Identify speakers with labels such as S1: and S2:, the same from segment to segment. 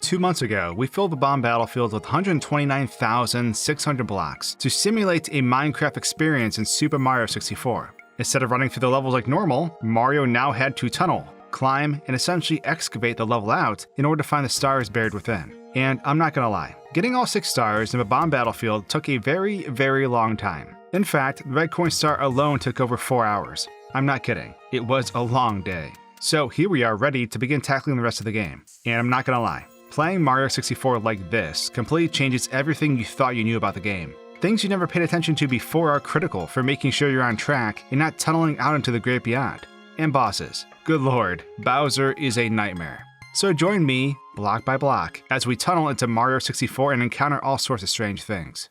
S1: 2 months ago, we filled the bomb battlefield with 129,600 blocks to simulate a Minecraft experience in Super Mario 64. Instead of running through the levels like normal, Mario now had to tunnel, climb, and essentially excavate the level out in order to find the stars buried within. And I'm not gonna lie, getting all 6 stars in the bomb battlefield took a very, very long time. In fact, the red coin star alone took over 4 hours. I'm not kidding, it was a long day. So here we are ready to begin tackling the rest of the game. And I'm not gonna lie, playing Mario 64 like this completely changes everything you thought you knew about the game. Things you never paid attention to before are critical for making sure you're on track and not tunneling out into the great beyond. And bosses. Good lord, Bowser is a nightmare. So join me, block by block, as we tunnel into Mario 64 and encounter all sorts of strange things.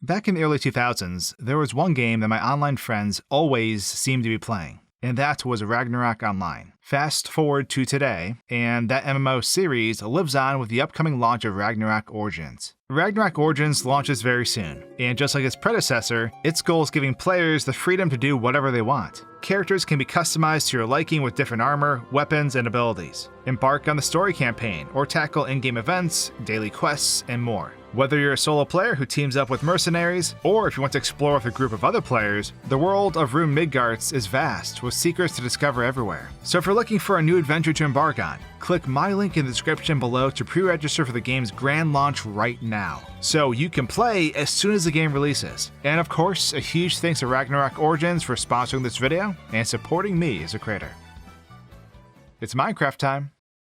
S1: Back in the early 2000s, there was one game that my online friends always seemed to be playing, and that was Ragnarok Online. Fast forward to today, and that MMO series lives on with the upcoming launch of Ragnarok Origins. Ragnarok Origins launches very soon, and just like its predecessor, its goal is giving players the freedom to do whatever they want. Characters can be customized to your liking with different armor, weapons, and abilities. Embark on the story campaign, or tackle in-game events, daily quests, and more. Whether you're a solo player who teams up with mercenaries, or if you want to explore with a group of other players, the world of Rune Midgards is vast, with secrets to discover everywhere. So if you're looking for a new adventure to embark on, click my link in the description below to pre-register for the game's grand launch right now, so you can play as soon as the game releases. And of course, a huge thanks to Ragnarok Origins for sponsoring this video and supporting me as a creator. It's Minecraft time.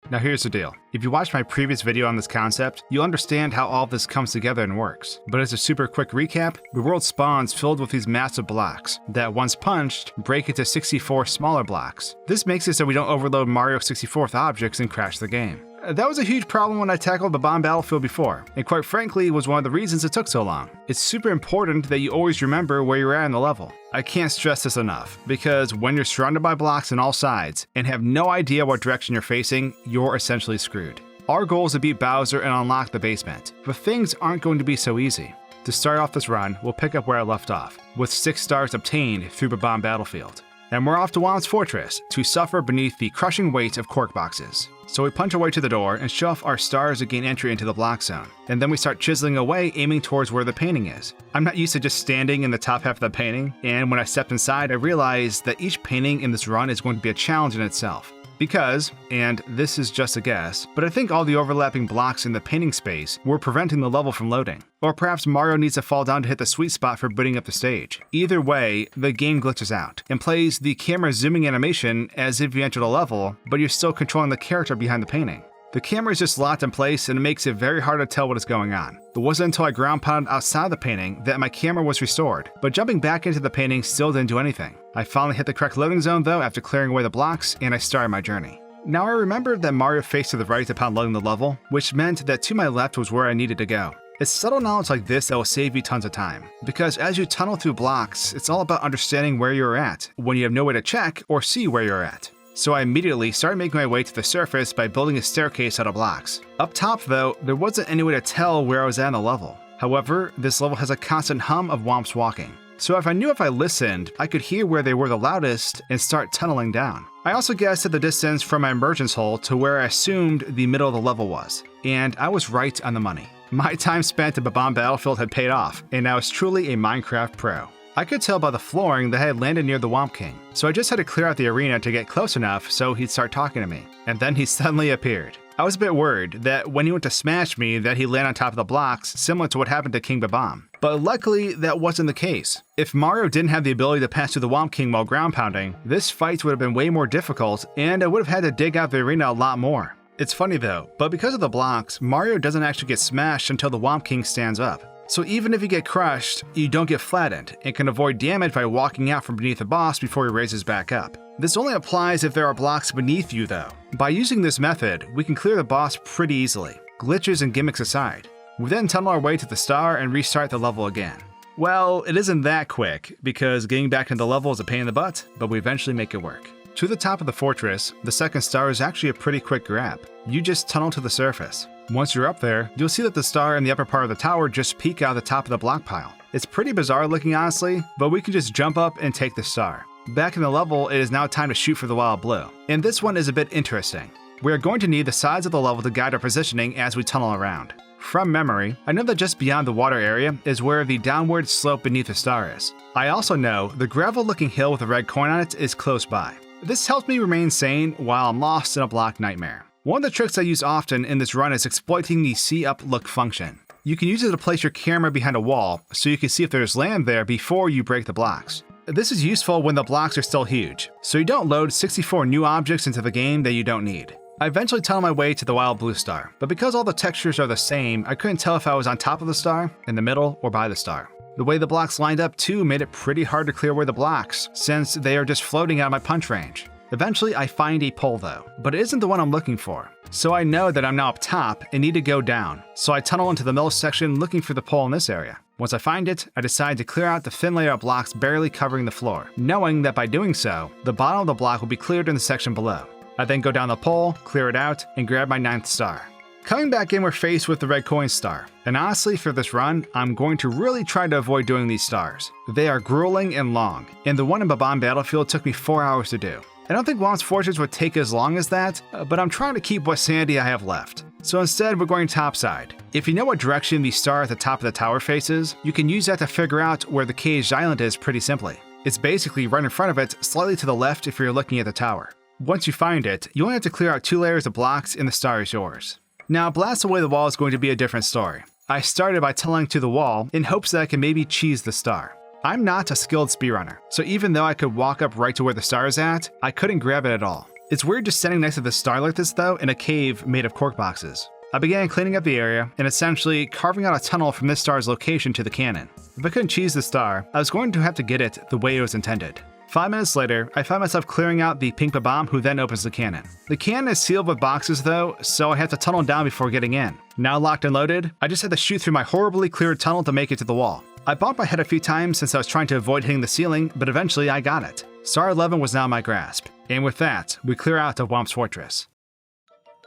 S1: Now here's the deal. If you watched my previous video on this concept, you'll understand how all of this comes together and works. But as a super quick recap, the world spawns filled with these massive blocks that, once punched, break into 64 smaller blocks. This makes it so we don't overload Mario 64 with objects and crash the game. That was a huge problem when I tackled the bomb battlefield before, and quite frankly was one of the reasons it took so long. It's super important that you always remember where you're at in the level. I can't stress this enough, because when you're surrounded by blocks on all sides and have no idea what direction you're facing, you're essentially screwed. Our goal is to beat Bowser and unlock the basement, but things aren't going to be so easy. To start off this run, we'll pick up where I left off, with 6 stars obtained through the bomb battlefield. And we're off to Wom's Fortress to suffer beneath the crushing weight of Corkboxes. So we punch our way to the door and show off our stars to gain entry into the block zone. And then we start chiseling away, aiming towards where the painting is. I'm not used to just standing in the top half of the painting, and when I stepped inside, I realized that each painting in this run is going to be a challenge in itself. Because, and this is just a guess, but I think all the overlapping blocks in the painting space were preventing the level from loading. Or perhaps Mario needs to fall down to hit the sweet spot for booting up the stage. Either way, the game glitches out and plays the camera zooming animation as if you entered a level, but you're still controlling the character behind the painting. The camera is just locked in place and it makes it very hard to tell what is going on. It wasn't until I ground pounded outside the painting that my camera was restored, but jumping back into the painting still didn't do anything. I finally hit the correct loading zone though after clearing away the blocks, and I started my journey. Now I remembered that Mario faced to the right upon loading the level, which meant that to my left was where I needed to go. It's subtle knowledge like this that will save you tons of time, because as you tunnel through blocks, it's all about understanding where you're at when you have no way to check or see where you're at. So I immediately started making my way to the surface by building a staircase out of blocks. Up top though, there wasn't any way to tell where I was at in the level. However, this level has a constant hum of womps walking. So if I listened, I could hear where they were the loudest and start tunneling down. I also guessed at the distance from my emergence hole to where I assumed the middle of the level was, and I was right on the money. My time spent at the bomb battlefield had paid off, and I was truly a Minecraft pro. I could tell by the flooring that I had landed near the Womp King, so I just had to clear out the arena to get close enough so he'd start talking to me. And then he suddenly appeared. I was a bit worried that when he went to smash me that he'd land on top of the blocks, similar to what happened to King Babam. But luckily, that wasn't the case. If Mario didn't have the ability to pass through the Womp King while ground pounding, this fight would have been way more difficult, and I would have had to dig out the arena a lot more. It's funny though, but because of the blocks, Mario doesn't actually get smashed until the Womp King stands up. So even if you get crushed, you don't get flattened, and can avoid damage by walking out from beneath the boss before he raises back up. This only applies if there are blocks beneath you though. By using this method, we can clear the boss pretty easily, glitches and gimmicks aside. We then tunnel our way to the star and restart the level again. Well, it isn't that quick, because getting back into the level is a pain in the butt, but we eventually make it work. To the top of the fortress, the second star is actually a pretty quick grab. You just tunnel to the surface. Once you're up there, you'll see that the star in the upper part of the tower just peek out of the top of the block pile. It's pretty bizarre looking honestly, but we can just jump up and take the star. Back in the level, it is now time to shoot for the wild blue. And this one is a bit interesting. We are going to need the sides of the level to guide our positioning as we tunnel around. From memory, I know that just beyond the water area is where the downward slope beneath the star is. I also know the gravel-looking hill with a red coin on it is close by. This helps me remain sane while I'm lost in a block nightmare. One of the tricks I use often in this run is exploiting the see up look function. You can use it to place your camera behind a wall so you can see if there's land there before you break the blocks. This is useful when the blocks are still huge, so you don't load 64 new objects into the game that you don't need. I eventually tunnel my way to the wild blue star, but because all the textures are the same, I couldn't tell if I was on top of the star, in the middle, or by the star. The way the blocks lined up too made it pretty hard to clear away the blocks, since they are just floating out of my punch range. Eventually I find a pole though, but it isn't the one I'm looking for. So I know that I'm now up top and need to go down, so I tunnel into the middle section looking for the pole in this area. Once I find it, I decide to clear out the thin layer of blocks barely covering the floor, knowing that by doing so, the bottom of the block will be cleared in the section below. I then go down the pole, clear it out, and grab my 9th star. Coming back in, we're faced with the red coin star, and honestly for this run, I'm going to really try to avoid doing these stars. They are grueling and long, and the one in Bob-omb Battlefield took me 4 hours to do. I don't think Womp's Fortress would take as long as that, but I'm trying to keep what sanity I have left. So instead, we're going topside. If you know what direction the star at the top of the tower faces, you can use that to figure out where the Kaze Island is pretty simply. It's basically right in front of it, slightly to the left if you're looking at the tower. Once you find it, you only have to clear out 2 layers of blocks and the star is yours. Now, blast away the wall is going to be a different story. I started by tunneling to the wall in hopes that I can maybe cheese the star. I'm not a skilled speedrunner, so even though I could walk up right to where the star is at, I couldn't grab it at all. It's weird just standing next to the star like this though in a cave made of cork boxes. I began cleaning up the area and essentially carving out a tunnel from this star's location to the cannon. If I couldn't cheese the star, I was going to have to get it the way it was intended. 5 minutes later, I find myself clearing out the pink bomb who then opens the cannon. The cannon is sealed with boxes though, so I have to tunnel down before getting in. Now locked and loaded, I just had to shoot through my horribly cleared tunnel to make it to the wall. I bumped my head a few times since I was trying to avoid hitting the ceiling, but eventually I got it. Star 11 was now in my grasp, and with that, we clear out of Womp's Fortress.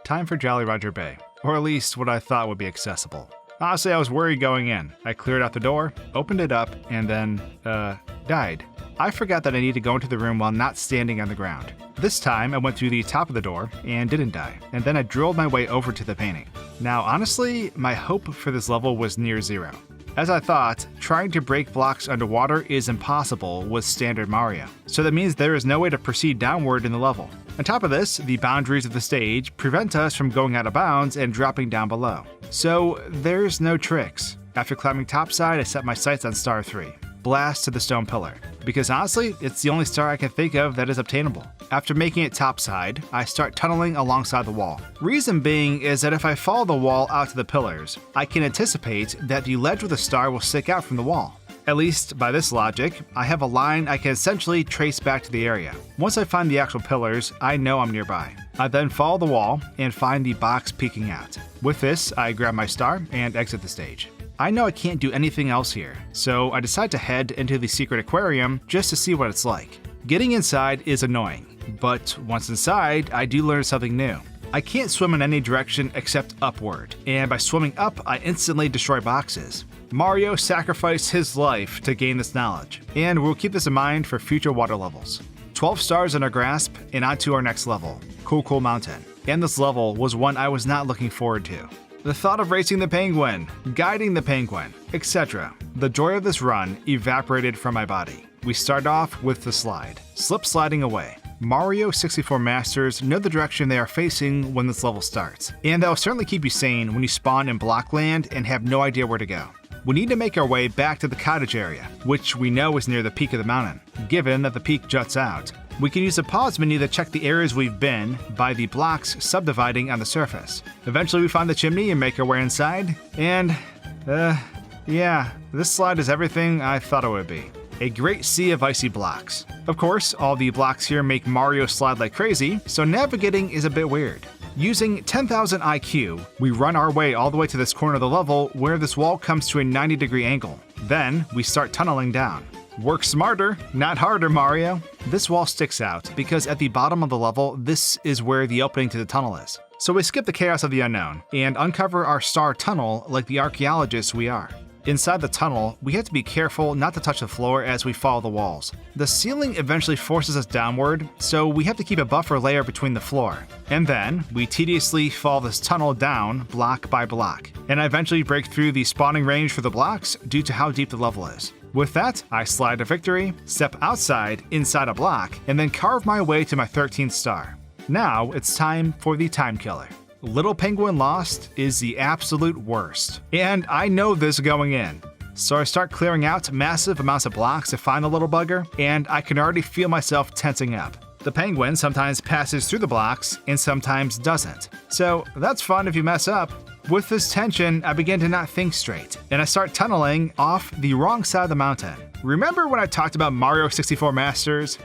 S1: Time for Jolly Roger Bay, or at least what I thought would be accessible. Honestly, I was worried going in. I cleared out the door, opened it up, and then, died. I forgot that I need to go into the room while not standing on the ground. This time, I went through the top of the door and didn't die, and then I drilled my way over to the painting. Now, honestly, my hope for this level was near zero. As I thought, trying to break blocks underwater is impossible with standard Mario, so that means there is no way to proceed downward in the level. On top of this, the boundaries of the stage prevent us from going out of bounds and dropping down below. So there's no tricks. After climbing topside, I set my sights on star 3. Blast to the stone pillar, because honestly, it's the only star I can think of that is obtainable. After making it topside, I start tunneling alongside the wall. Reason being is that if I follow the wall out to the pillars, I can anticipate that the ledge with the star will stick out from the wall. At least, by this logic, I have a line I can essentially trace back to the area. Once I find the actual pillars, I know I'm nearby. I then follow the wall and find the box peeking out. With this, I grab my star and exit the stage. I know I can't do anything else here, so I decide to head into the secret aquarium just to see what it's like. Getting inside is annoying, but once inside, I do learn something new. I can't swim in any direction except upward, and by swimming up, I instantly destroy boxes. Mario sacrificed his life to gain this knowledge, and we'll keep this in mind for future water levels. 12 stars in our grasp, and on to our next level, Cool Mountain. And this level was one I was not looking forward to. The thought of racing the penguin, guiding the penguin, etc. The joy of this run evaporated from my body. We start off with the slide, slip sliding away. Mario 64 masters know the direction they are facing when this level starts, and that will certainly keep you sane when you spawn in block land and have no idea where to go. We need to make our way back to the cottage area, which we know is near the peak of the mountain, given that the peak juts out. We can use the pause menu to check the areas we've been by the blocks subdividing on the surface. Eventually we find the chimney and make our way inside, and, yeah, this slide is everything I thought it would be. A great sea of icy blocks. Of course, all the blocks here make Mario slide like crazy, so navigating is a bit weird. Using 10,000 IQ, we run our way all the way to this corner of the level where this wall comes to a 90-degree angle. Then, we start tunneling down. Work smarter, not harder, Mario. This wall sticks out because at the bottom of the level, this is where the opening to the tunnel is. So we skip the chaos of the unknown and uncover our star tunnel like the archaeologists we are. Inside the tunnel, we have to be careful not to touch the floor as we follow the walls. The ceiling eventually forces us downward, so we have to keep a buffer layer between the floor. And then, we tediously follow this tunnel down block by block, and I eventually break through the spawning range for the blocks due to how deep the level is. With that, I slide to victory, step outside inside a block, and then carve my way to my 13th star. Now, it's time for the time killer. Little Penguin Lost is the absolute worst, and I know this going in. So I start clearing out massive amounts of blocks to find the little bugger, and I can already feel myself tensing up. The penguin sometimes passes through the blocks and sometimes doesn't, so that's fun if you mess up. With this tension, I begin to not think straight, and I start tunneling off the wrong side of the mountain. Remember when I talked about Mario 64 Masters?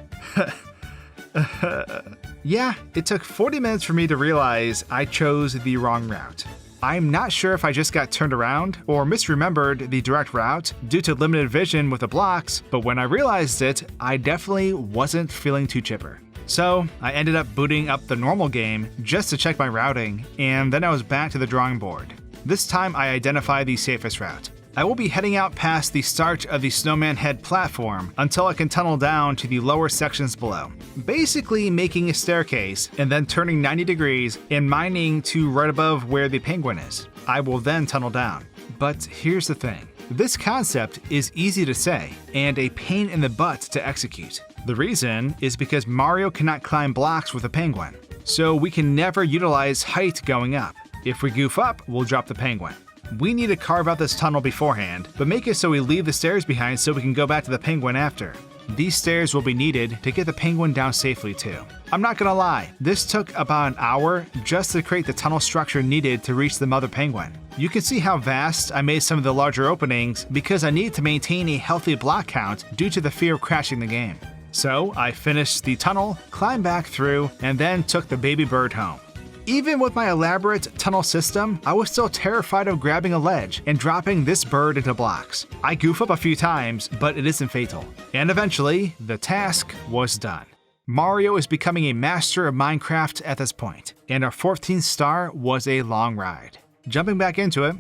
S1: Yeah, it took 40 minutes for me to realize I chose the wrong route. I'm not sure if I just got turned around or misremembered the direct route due to limited vision with the blocks, but when I realized it, I definitely wasn't feeling too chipper. So I ended up booting up the normal game just to check my routing, and then I was back to the drawing board. This time I identified the safest route. I will be heading out past the start of the Snowman Head platform until I can tunnel down to the lower sections below, basically making a staircase and then turning 90 degrees and mining to right above where the penguin is. I will then tunnel down. But here's the thing. This concept is easy to say and a pain in the butt to execute. The reason is because Mario cannot climb blocks with a penguin, so we can never utilize height going up. If we goof up, we'll drop the penguin. We need to carve out this tunnel beforehand, but make it so we leave the stairs behind so we can go back to the penguin after. These stairs will be needed to get the penguin down safely too. I'm not gonna lie, this took about an hour just to create the tunnel structure needed to reach the mother penguin. You can see how vast I made some of the larger openings because I need to maintain a healthy block count due to the fear of crashing the game. So I finished the tunnel, climbed back through, and then took the baby bird home. Even with my elaborate tunnel system, I was still terrified of grabbing a ledge and dropping this bird into blocks. I goof up a few times, but it isn't fatal. And eventually, the task was done. Mario is becoming a master of Minecraft at this point, and our 14th star was a long ride. Jumping back into it,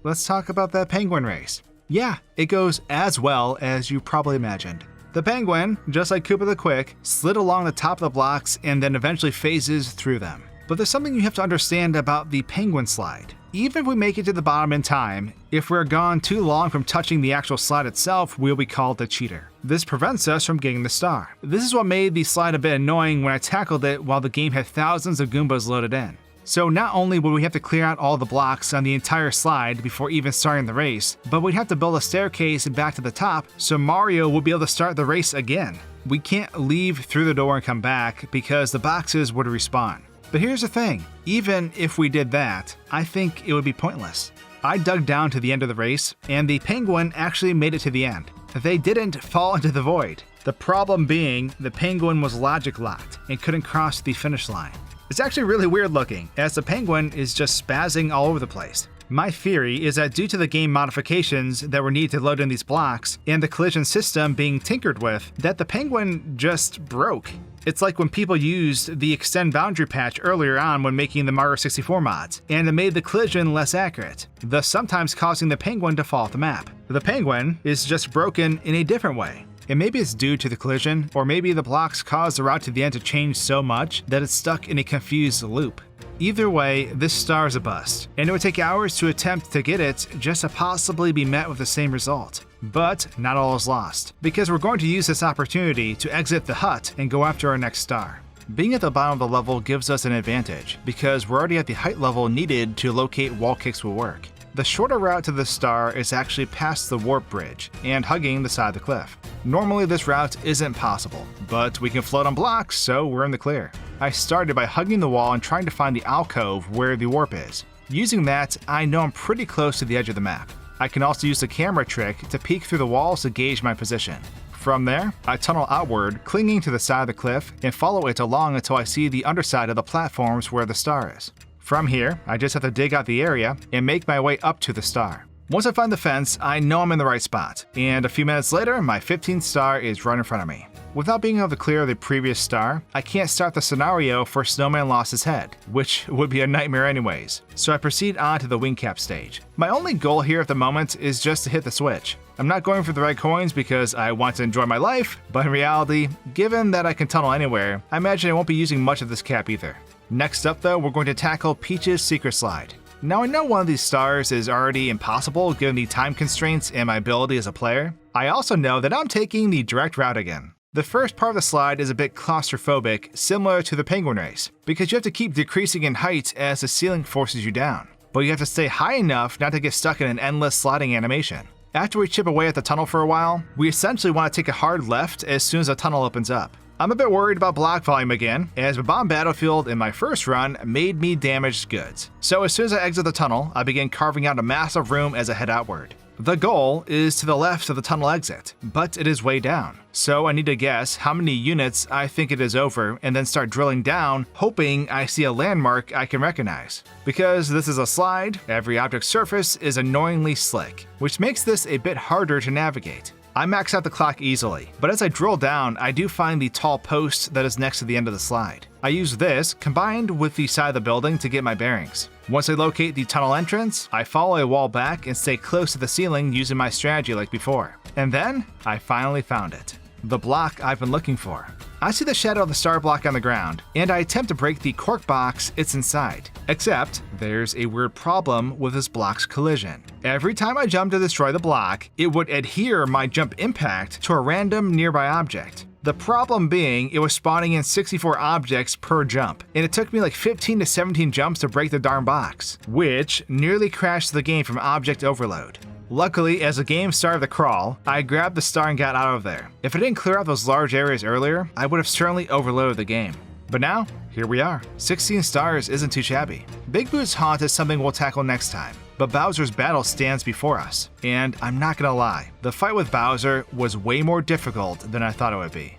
S1: let's talk about that penguin race. Yeah, it goes as well as you probably imagined. The penguin, just like Koopa the Quick, slid along the top of the blocks and then eventually phases through them. But there's something you have to understand about the penguin slide. Even if we make it to the bottom in time, if we're gone too long from touching the actual slide itself, we'll be called a cheater. This prevents us from getting the star. This is what made the slide a bit annoying when I tackled it while the game had thousands of Goombas loaded in. So not only would we have to clear out all the blocks on the entire slide before even starting the race, but we'd have to build a staircase back to the top so Mario would be able to start the race again. We can't leave through the door and come back because the boxes would respawn. But here's the thing, even if we did that, I think it would be pointless. I dug down to the end of the race, and the penguin actually made it to the end. They didn't fall into the void. The problem being, the penguin was logic locked and couldn't cross the finish line. It's actually really weird looking, as the penguin is just spazzing all over the place. My theory is that due to the game modifications that were needed to load in these blocks, and the collision system being tinkered with, that the penguin just broke. It's like when people used the Extend Boundary patch earlier on when making the Mario 64 mods, and it made the collision less accurate, thus sometimes causing the penguin to fall off the map. The penguin is just broken in a different way. And maybe it's due to the collision, or maybe the blocks caused the route to the end to change so much that it's stuck in a confused loop. Either way, this star is a bust, and it would take hours to attempt to get it just to possibly be met with the same result. But not all is lost, because we're going to use this opportunity to exit the hut and go after our next star. Being at the bottom of the level gives us an advantage, because we're already at the height level needed to locate wall kicks will work. The shorter route to the star is actually past the warp bridge and hugging the side of the cliff. Normally this route isn't possible, but we can float on blocks, so we're in the clear. I started by hugging the wall and trying to find the alcove where the warp is. Using that, I know I'm pretty close to the edge of the map. I can also use the camera trick to peek through the walls to gauge my position. From there, I tunnel outward, clinging to the side of the cliff, and follow it along until I see the underside of the platforms where the star is. From here, I just have to dig out the area and make my way up to the star. Once I find the fence, I know I'm in the right spot, and a few minutes later, my 15th star is right in front of me. Without being able to clear the previous star, I can't start the scenario for Snowman lost his head, which would be a nightmare anyways. So I proceed on to the wing cap stage. My only goal here at the moment is just to hit the switch. I'm not going for the red coins because I want to enjoy my life, but in reality, given that I can tunnel anywhere, I imagine I won't be using much of this cap either. Next up though, we're going to tackle Peach's secret slide. Now I know one of these stars is already impossible given the time constraints and my ability as a player. I also know that I'm taking the direct route again. The first part of the slide is a bit claustrophobic, similar to the penguin race, because you have to keep decreasing in height as the ceiling forces you down. But you have to stay high enough not to get stuck in an endless sliding animation. After we chip away at the tunnel for a while, we essentially want to take a hard left as soon as the tunnel opens up. I'm a bit worried about block volume again, as the bomb battlefield in my first run made me damaged goods. So as soon as I exit the tunnel, I begin carving out a massive room as I head outward. The goal is to the left of the tunnel exit, but it is way down. So I need to guess how many units I think it is over and then start drilling down, hoping I see a landmark I can recognize. Because this is a slide, every object surface is annoyingly slick, which makes this a bit harder to navigate. I max out the clock easily, but as I drill down, I do find the tall post that is next to the end of the slide. I use this, combined with the side of the building, to get my bearings. Once I locate the tunnel entrance, I follow a wall back and stay close to the ceiling using my strategy like before. And then, I finally found it. The block I've been looking for. I see the shadow of the star block on the ground, and I attempt to break the Corkbox it's inside. Except, there's a weird problem with this block's collision. Every time I jump to destroy the block, it would adhere my jump impact to a random nearby object. The problem being, it was spawning in 64 objects per jump, and it took me like 15 to 17 jumps to break the darn box, which nearly crashed the game from object overload. Luckily, as the game started to crawl, I grabbed the star and got out of there. If I didn't clear out those large areas earlier, I would have certainly overloaded the game. But now, here we are. 16 stars isn't too shabby. Big Boo's Haunt is something we'll tackle next time, but Bowser's battle stands before us. And I'm not gonna lie, the fight with Bowser was way more difficult than I thought it would be.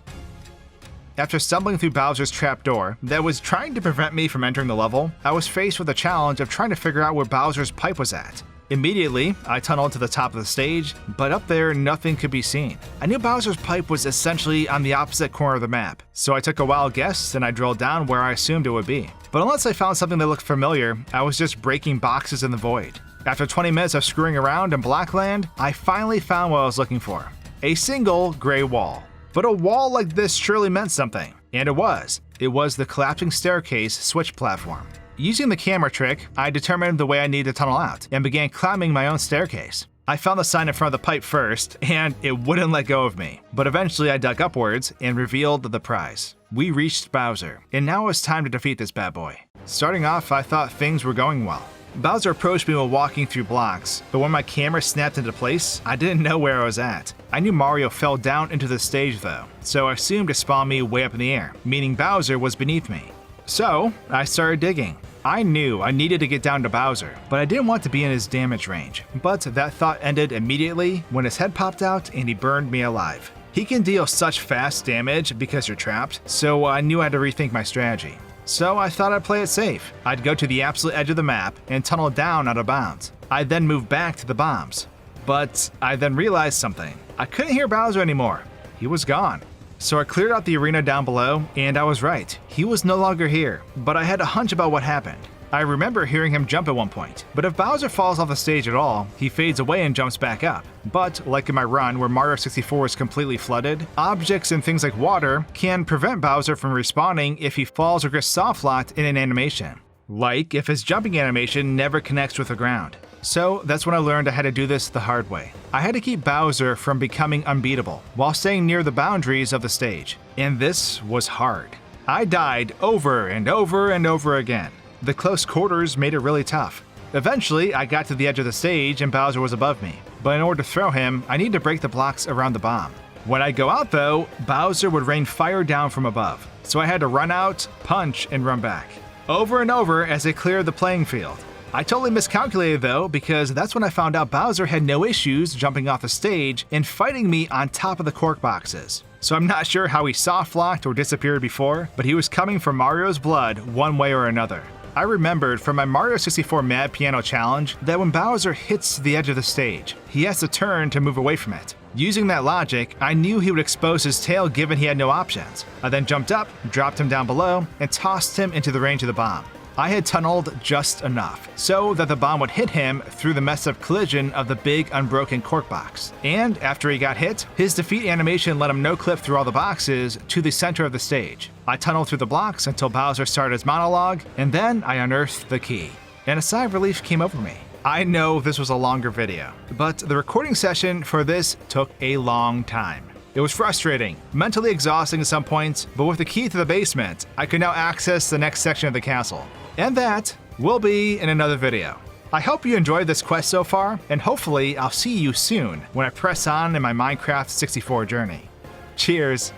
S1: After stumbling through Bowser's trapdoor that was trying to prevent me from entering the level, I was faced with the challenge of trying to figure out where Bowser's pipe was at. Immediately, I tunneled to the top of the stage, but up there nothing could be seen. I knew Bowser's pipe was essentially on the opposite corner of the map, so I took a wild guess and I drilled down where I assumed it would be. But unless I found something that looked familiar, I was just breaking boxes in the void. After 20 minutes of screwing around in Blackland, I finally found what I was looking for. A single gray wall. But a wall like this surely meant something, and it was. It was the collapsing staircase switch platform. Using the camera trick, I determined the way I needed to tunnel out, and began climbing my own staircase. I found the sign in front of the pipe first, and it wouldn't let go of me. But eventually I dug upwards and revealed the prize. We reached Bowser, and now it was time to defeat this bad boy. Starting off, I thought things were going well. Bowser approached me while walking through blocks, but when my camera snapped into place, I didn't know where I was at. I knew Mario fell down into the stage though, so I assumed it spawned me way up in the air, meaning Bowser was beneath me. So, I started digging. I knew I needed to get down to Bowser, but I didn't want to be in his damage range. But that thought ended immediately when his head popped out and he burned me alive. He can deal such fast damage because you're trapped, so I knew I had to rethink my strategy. So I thought I'd play it safe. I'd go to the absolute edge of the map and tunnel down out of bounds. I'd then move back to the bombs. But I then realized something. I couldn't hear Bowser anymore. He was gone. So I cleared out the arena down below, and I was right. He was no longer here, but I had a hunch about what happened. I remember hearing him jump at one point, but if Bowser falls off the stage at all, he fades away and jumps back up. But, like in my run where Mario 64 is completely flooded, objects and things like water can prevent Bowser from respawning if he falls or gets soft-locked in an animation. Like if his jumping animation never connects with the ground. So that's when I learned I had to do this the hard way. I had to keep Bowser from becoming unbeatable while staying near the boundaries of the stage. And this was hard. I died over and over and over again. The close quarters made it really tough. Eventually, I got to the edge of the stage and Bowser was above me. But in order to throw him, I need to break the blocks around the bomb. When I go out though, Bowser would rain fire down from above. So I had to run out, punch, and run back. Over and over as I cleared the playing field. I totally miscalculated though, because that's when I found out Bowser had no issues jumping off the stage and fighting me on top of the cork boxes. So I'm not sure how he soft-locked or disappeared before, but he was coming for Mario's blood one way or another. I remembered from my Mario 64 Mad Piano Challenge that when Bowser hits the edge of the stage, he has to turn to move away from it. Using that logic, I knew he would expose his tail given he had no options. I then jumped up, dropped him down below, and tossed him into the range of the bomb. I had tunneled just enough, so that the bomb would hit him through the messed up collision of the big unbroken Corkbox. And after he got hit, his defeat animation let him no-clip through all the boxes to the center of the stage. I tunneled through the blocks until Bowser started his monologue, and then I unearthed the key. And a sigh of relief came over me. I know this was a longer video, but the recording session for this took a long time. It was frustrating, mentally exhausting at some points, but with the key to the basement, I could now access the next section of the castle. And that will be in another video. I hope you enjoyed this quest so far, and hopefully I'll see you soon when I press on in my Minecraft 64 journey. Cheers!